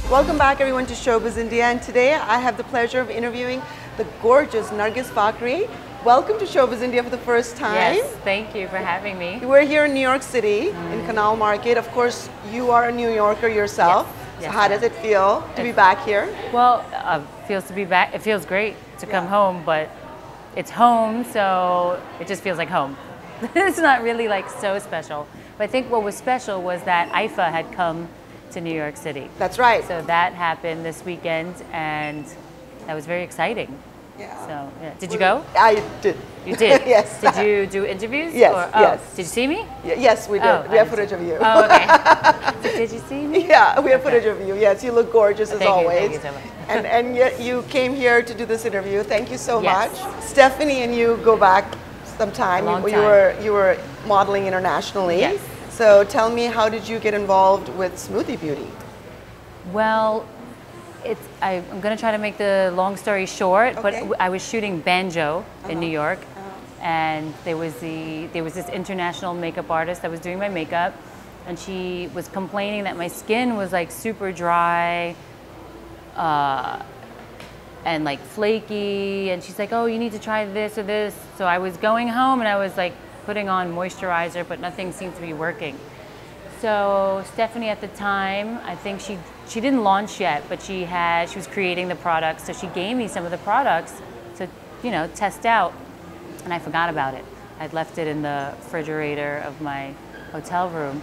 Welcome back everyone to Showbiz India, and today I have the pleasure of interviewing the gorgeous Nargis Fakhri. Welcome to Showbiz India for the first time. Yes, thank you for having me. We're here in New York City, in Canal Market. Of course, you are a New Yorker yourself. Yes. So how does it feel to be back here? Well, feels to be back. It feels great to come home, but it's home, so it just feels like home. It's not really like so special. But I think what was special was that IFA had come to New York City. That's right. So that happened this weekend, and that was very exciting. Yeah. So, yeah. Did you go? I did. You did? Yes. Did you do interviews? Yes, yes. Did you see me? Yes, we did. Oh, we have footage of you. Oh, okay. Did you see me? Yeah, we have footage of you. Yes, you look gorgeous as always. Thank you so much. and yet you came here to do this interview. Thank you so Yes. much. Stephanie and you go back some time. A long You time. were modeling internationally. Yes. So tell me, how did you get involved with Smoothie Beauty? Well, I'm going to try to make the long story short, Okay. but I was shooting Banjo in New York, and there was this international makeup artist that was doing my makeup, and she was complaining that my skin was like super dry and like flaky, and she's like, oh, you need to try this or this. So I was going home and I was like putting on moisturizer, but nothing seemed to be working. So Stephanie at the time, I think she didn't launch yet, but she was creating the products. So she gave me some of the products to, test out, and I forgot about it. I'd left it in the refrigerator of my hotel room,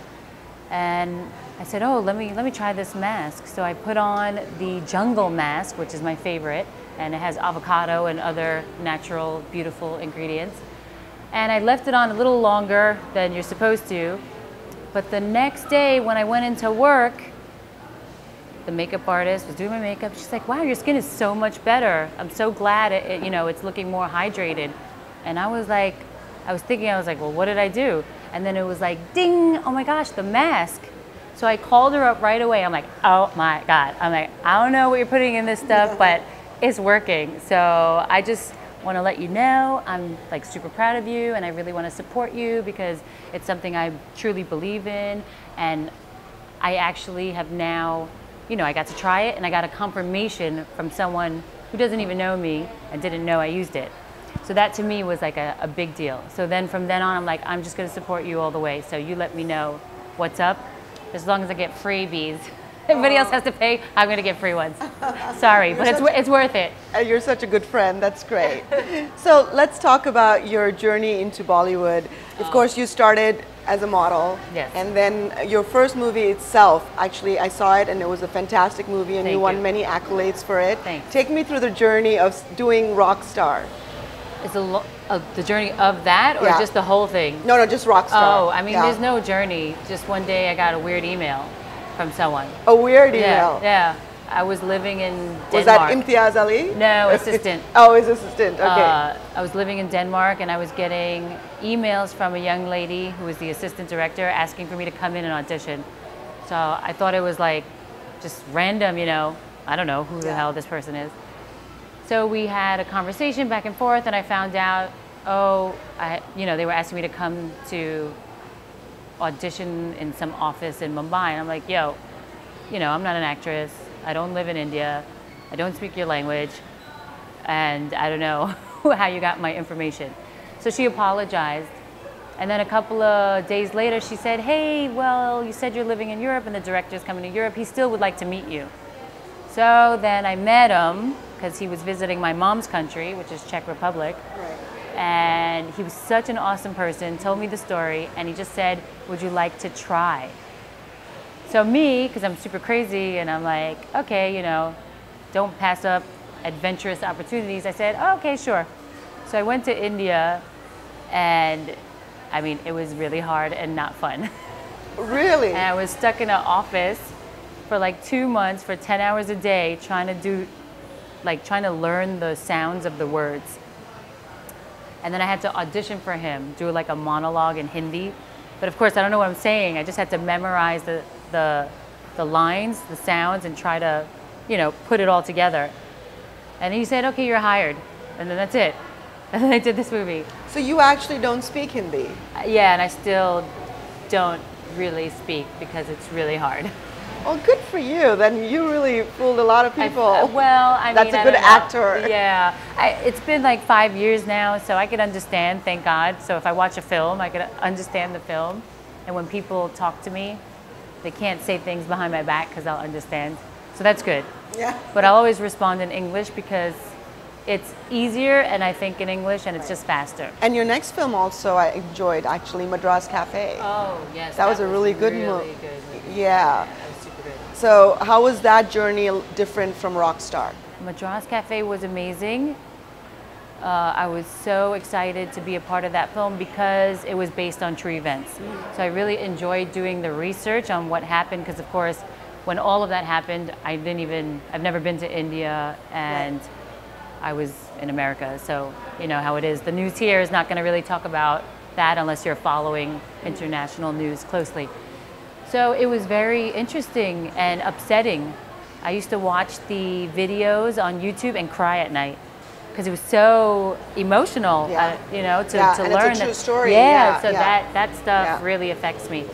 and I said, oh, let me try this mask. So I put on the jungle mask, which is my favorite, and it has avocado and other natural, beautiful ingredients. And I left it on a little longer than you're supposed to. But the next day when I went into work, the makeup artist was doing my makeup. She's like, wow, your skin is so much better. I'm so glad it's looking more hydrated. And I was thinking, well, what did I do? And then it was like, ding, oh my gosh, the mask. So I called her up right away. I'm like, oh my God. I'm like, I don't know what you're putting in this stuff, but it's working. So I just want to let you know I'm like super proud of you, and I really want to support you because it's something I truly believe in. And I actually have now, I got to try it, and I got a confirmation from someone who doesn't even know me and didn't know I used it. So that to me was like a big deal. So then from then on, I'm like, I'm just going to support you all the way. So you let me know what's up. As long as I get freebies. Everybody else has to pay, I'm going to get free ones. Sorry, but it's worth it. You're such a good friend. That's great. So let's talk about your journey into Bollywood. Of course, you started as a model. Yes. And then your first movie itself, actually, I saw it and it was a fantastic movie, and you won many accolades for it. Thanks. Take me through the journey of doing Rockstar. Is the journey of that, or just the whole thing? No, just Rockstar. Oh, I mean, there's no journey. Just one day I got a weird email from someone. A weird email? Yeah. I was living in Denmark. Was that Imtiaz Ali? No, assistant. Oh, his assistant, okay. I was living in Denmark, and I was getting emails from a young lady who was the assistant director asking for me to come in and audition. So I thought it was like just random, I don't know who the hell this person is. So we had a conversation back and forth, and I found out, they were asking me to come to audition in some office in Mumbai. And I'm like, I'm not an actress. I don't live in India. I don't speak your language. And I don't know how you got my information. So she apologized. And then a couple of days later, she said, hey, well, you said you're living in Europe and the director's coming to Europe. He still would like to meet you. So then I met him because he was visiting my mom's country, which is Czech Republic. Right. And he was such an awesome person, told me the story, and he just said, would you like to try? So me, because I'm super crazy, and I'm like, okay, don't pass up adventurous opportunities, I said, oh, okay, sure. So I went to India, and I mean, it was really hard and not fun. Really? And I was stuck in an office for like 2 months for 10 hours a day trying to learn the sounds of the words. And then I had to audition for him, do like a monologue in Hindi. But of course, I don't know what I'm saying. I just had to memorize the lines, the sounds, and try to, put it all together. And he said, okay, you're hired. And then that's it. And then I did this movie. So you actually don't speak Hindi? Yeah, and I still don't really speak because it's really hard. Well, good for you. Then you really fooled a lot of people. That's a good actor. Yeah, it's been like 5 years now, so I can understand, thank God. So if I watch a film, I can understand the film. And when people talk to me, they can't say things behind my back because I'll understand. So that's good. Yeah. But I'll always respond in English because it's easier, and I think in English, and it's just faster. And your next film also I enjoyed, actually, Madras Cafe. Oh, yes. That was a really good movie. Good. Yeah. That was super good. So how was that journey different from Rockstar? Madras Cafe was amazing. I was so excited to be a part of that film because it was based on true events. So I really enjoyed doing the research on what happened because, of course, when all of that happened, I've never been to India, and I was in America. So you know how it is. The news here is not going to really talk about that unless you're following international news closely. So it was very interesting and upsetting. I used to watch the videos on YouTube and cry at night because it was so emotional, you know, to learn. It's a true story. So that stuff really affects me.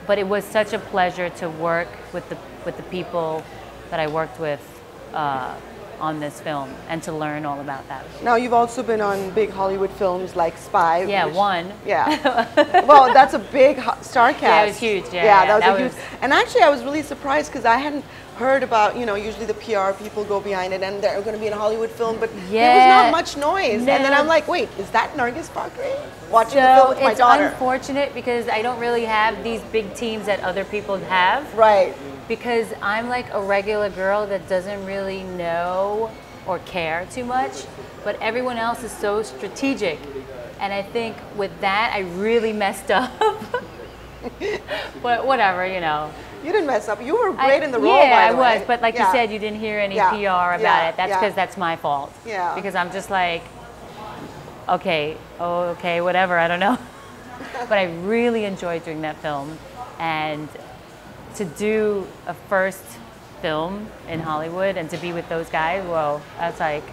But it was such a pleasure to work with the people that I worked with on this film and to learn all about that. Now you've also been on big Hollywood films like Spy. Yeah, one. Yeah. Well, that's a big star cast. Yeah, it was huge. That was huge. And actually, I was really surprised because I hadn't heard about, you know, usually the PR people go behind it and they're going to be in a Hollywood film, but there was not much noise. No. And then I'm like, wait, is that Nargis Fakhri? Watching the film with my daughter. It's unfortunate because I don't really have these big teams that other people have. Right. Because I'm like a regular girl that doesn't really know or care too much, but everyone else is so strategic. And I think with that, I really messed up. But whatever, you know. You didn't mess up. You were great in the role, yeah, by the way. I was, but like you said, you didn't hear any PR about it. That's because that's my fault. Yeah. Because I'm just like, okay, whatever, I don't know. But I really enjoyed doing that film. And to do a first film in Hollywood and to be with those guys, whoa, that's like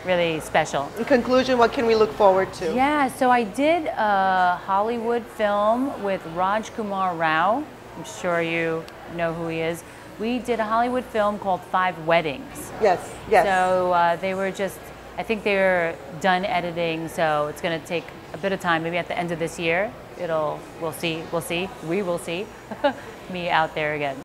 really special. In conclusion, what can we look forward to? Yeah, so I did a Hollywood film with Kumar Rao. I'm sure you know who he is. We did a Hollywood film called 5 Weddings. Yes, yes. So they were just, I think they were done editing, so it's going to take a bit of time. Maybe at the end of this year, we will see me out there again.